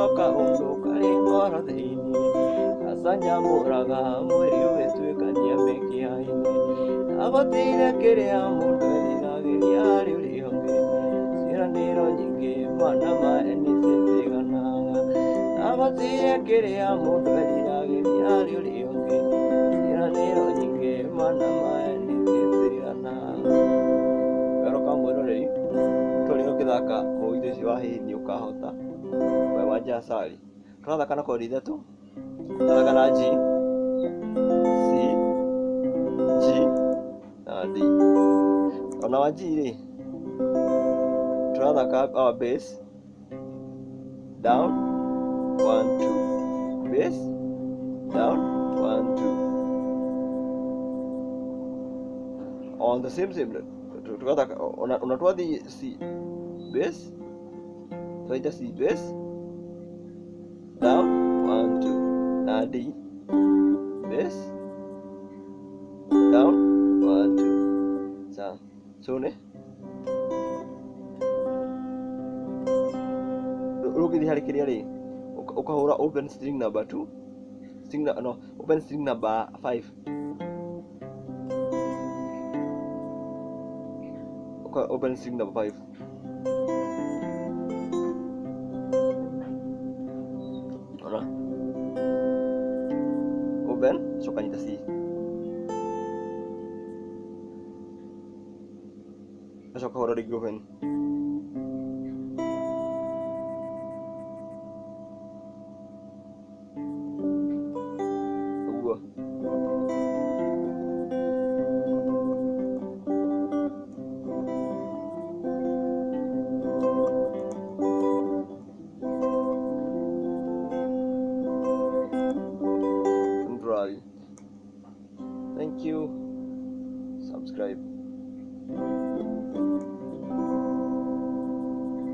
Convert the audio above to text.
coka mundu kari ngoro thiini acanja muraga mweri ugituikania mikiaini agotire kiria mundu eriragiria ri ungi ciraniro nyingi mana mae nicithiganaga agotire kiria mundu eriragiria ri ungi ciraniro nyingi mana mae nicithiganaga garoka mwiroreri turi ukithaka mugithi ucio wa hihi niukahota we Wanja Asali turathaka na kodi ithatu turathaka na G C G na D ona wa G ri turathaka our bass down 1 2 bass down 1 2 on the same tukathaka ona twathi C bass twaita C bass down 1 2 na D bass down 1 2 sawa sone rugithi hari kiria ri ukahura open string number 2 string no open string number 5 open string number 5 ora open so kanyita C so kahura rig open Thank you. Subscribe.